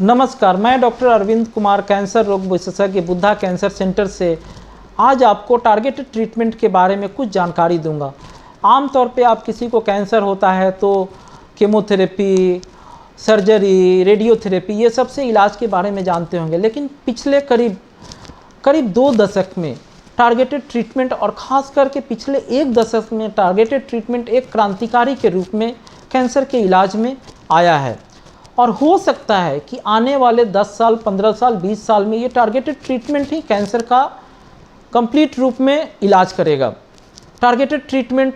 नमस्कार, मैं doctor Arvind Kumar, cancer रोग विशेषज्ञ, बुद्धा कैंसर सेंटर से आज आपको टारगेटेड ट्रीटमेंट के बारे में कुछ जानकारी दूंगा। आमतौर पे आप किसी को कैंसर होता है तो केमोथेरेपी, सर्जरी, रेडियोथेरेपी ये सबसे इलाज के बारे में जानते होंगे, लेकिन पिछले करीब 2 दशक में टारगेटेड ट्रीटमेंट और ख़ास करके पिछले 1 दशक में टारगेटेड ट्रीटमेंट एक क्रांतिकारी के रूप में कैंसर के इलाज में आया है। और हो सकता है कि आने वाले 10 साल, 15 साल, 20 साल में ये टारगेटेड ट्रीटमेंट ही कैंसर का कंप्लीट रूप में इलाज करेगा। टारगेटेड ट्रीटमेंट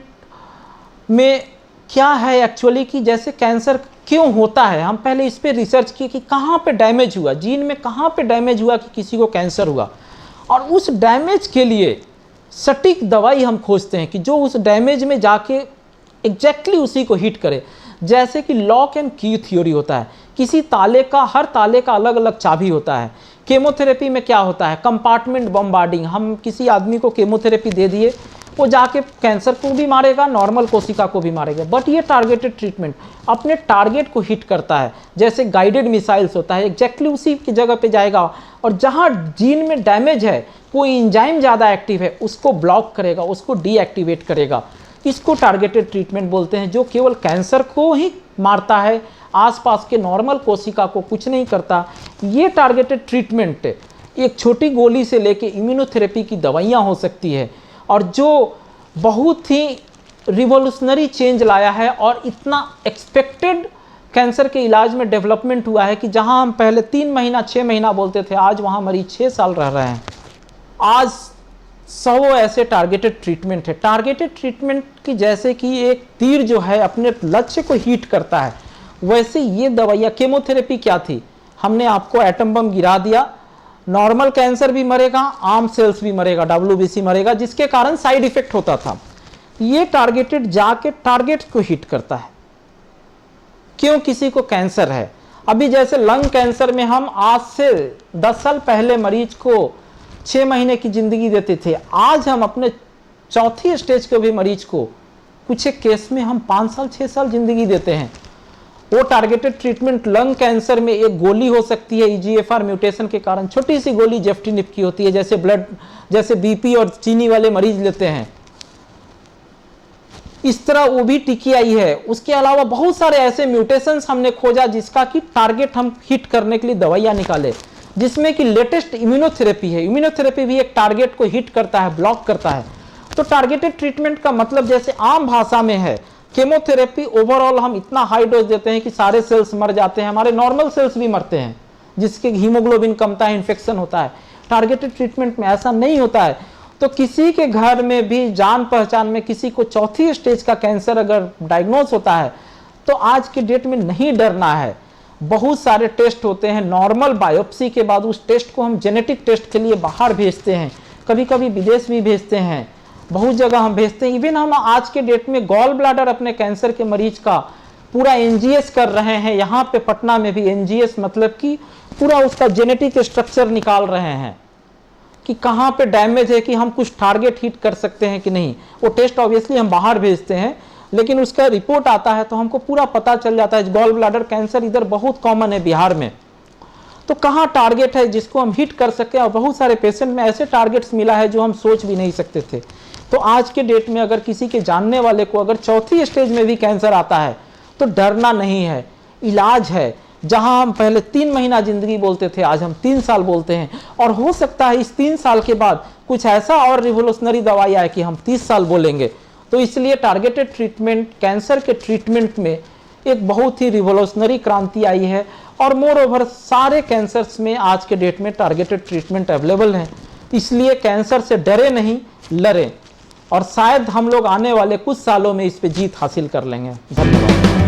में क्या है एक्चुअली कि जैसे कैंसर क्यों होता है, हम पहले इस पे रिसर्च किए कि कहाँ पे डैमेज हुआ, जीन में कहाँ पे डैमेज हुआ कि किसी को कैंसर हुआ, और उस डैमेज के लिए सटीक दवाई हम खोजते हैं कि जो उस डैमेज में जाके एग्जैक्टली उसी को हिट करे। जैसे कि लॉक एंड की थ्योरी होता है, किसी ताले का, हर ताले का अलग अलग चाबी होता है। केमोथेरेपी में क्या होता है, कंपार्टमेंट बम्बार्डिंग, हम किसी आदमी को केमोथेरेपी दे दिए, वो जाके कैंसर को भी मारेगा, नॉर्मल कोशिका को भी मारेगा। बट ये टारगेटेड ट्रीटमेंट अपने टारगेट को हिट करता है, जैसे गाइडेड मिसाइल्स होता है, एग्जैक्टली उसी की जगह पे जाएगा और जहाँ जीन में डैमेज है, कोई इंजाइम ज़्यादा एक्टिव है, उसको ब्लॉक करेगा, उसको डीएक्टिवेट करेगा। इसको टारगेटेड ट्रीटमेंट बोलते हैं, जो केवल कैंसर को ही मारता है, आसपास के नॉर्मल कोशिका को कुछ नहीं करता। ये टारगेटेड ट्रीटमेंट एक छोटी गोली से लेके इम्यूनोथेरेपी की दवाइयाँ हो सकती है, और जो बहुत ही रिवोल्यूशनरी चेंज लाया है और इतना एक्सपेक्टेड कैंसर के इलाज में डेवलपमेंट हुआ है कि जहां हम पहले 3 महीना 6 महीना बोलते थे, आज वहां मरीज 6 साल रह रहे हैं। आज 100 ऐसे टारगेटेड ट्रीटमेंट है। टारगेटेड ट्रीटमेंट की जैसे कि एक तीर जो है अपने लक्ष्य को हिट करता है, वैसे ये दवाइयाँ, केमोथेरेपी क्या थी, हमने आपको एटम बम गिरा दिया, नॉर्मल कैंसर भी मरेगा, आम सेल्स भी मरेगा, WBC मरेगा, जिसके कारण साइड इफेक्ट होता था। ये टारगेटेड जाके टारगेट को हिट करता है। क्यों किसी को कैंसर है, अभी जैसे लंग कैंसर में हम आज से 10 साल पहले मरीज को 6 महीने की जिंदगी देते थे, आज हम अपने चौथी स्टेज के भी मरीज को कुछ एक केस में हम 5 साल 6 साल जिंदगी देते हैं। वो टारगेटेड ट्रीटमेंट लंग कैंसर में एक गोली हो सकती है, EGFR म्यूटेशन के कारण, छोटी सी गोली जेफ्टिनिप की होती है, जैसे BP और चीनी वाले मरीज लेते हैं, इस तरह वो भी TKI है। उसके अलावा बहुत सारे ऐसे म्यूटेशंस हमने खोजा जिसका कि टारगेट हम हिट करने के लिए दवाइयाँ निकाले, जिसमें कि लेटेस्ट इम्यूनोथेरेपी है। इम्यूनोथेरेपी भी एक टारगेट को हिट करता है, ब्लॉक करता है। तो टारगेटेड ट्रीटमेंट का मतलब जैसे आम भाषा में है, केमोथेरेपी ओवरऑल हम इतना हाई डोज देते हैं कि सारे सेल्स मर जाते हैं, हमारे नॉर्मल सेल्स भी मरते हैं, जिसके हीमोग्लोबिन कमता है, इन्फेक्शन होता है। टारगेटेड ट्रीटमेंट में ऐसा नहीं होता है। तो किसी के घर में भी जान पहचान में किसी को चौथी स्टेज का कैंसर अगर डायग्नोज होता है तो आज के डेट में नहीं डरना है। बहुत सारे टेस्ट होते हैं, नॉर्मल बायोप्सी के बाद उस टेस्ट को हम जेनेटिक टेस्ट के लिए बाहर भेजते हैं, कभी कभी विदेश भी भेजते हैं, बहुत जगह हम भेजते हैं। इवन हम आज के डेट में गॉल ब्लैडर अपने कैंसर के मरीज का पूरा NGS कर रहे हैं, यहाँ पे पटना में भी NGS, मतलब कि पूरा उसका जेनेटिक स्ट्रक्चर निकाल रहे हैं कि कहाँ पे डैमेज है, कि हम कुछ टारगेट हिट कर सकते हैं कि नहीं। वो टेस्ट ऑब्वियसली हम बाहर भेजते हैं, लेकिन उसका रिपोर्ट आता है तो हमको पूरा पता चल जाता है। गॉल ब्लैडर कैंसर इधर बहुत कॉमन है, बिहार में। तो कहाँ टारगेट है जिसको हम हिट कर सकें, और बहुत सारे पेशेंट में ऐसे टारगेट्स मिला है जो हम सोच भी नहीं सकते थे। तो आज के डेट में अगर किसी के जानने वाले को अगर चौथी स्टेज में भी कैंसर आता है तो डरना नहीं है, इलाज है। जहां हम पहले 3 महीना जिंदगी बोलते थे, आज हम 3 साल बोलते हैं, और हो सकता है इस 3 साल के बाद कुछ ऐसा और रिवोल्यूशनरी दवाई आए कि हम 30 साल बोलेंगे। तो इसलिए टारगेटेड ट्रीटमेंट, कैंसर के ट्रीटमेंट में एक बहुत ही रिवोल्यूशनरी क्रांति आई है, और मोर ओवर सारे कैंसर्स में आज के डेट में टारगेटेड ट्रीटमेंट अवेलेबल है। इसलिए कैंसर से डरे नहीं, लड़ें, और शायद हम लोग आने वाले कुछ सालों में इस पे जीत हासिल कर लेंगे। धन्यवाद।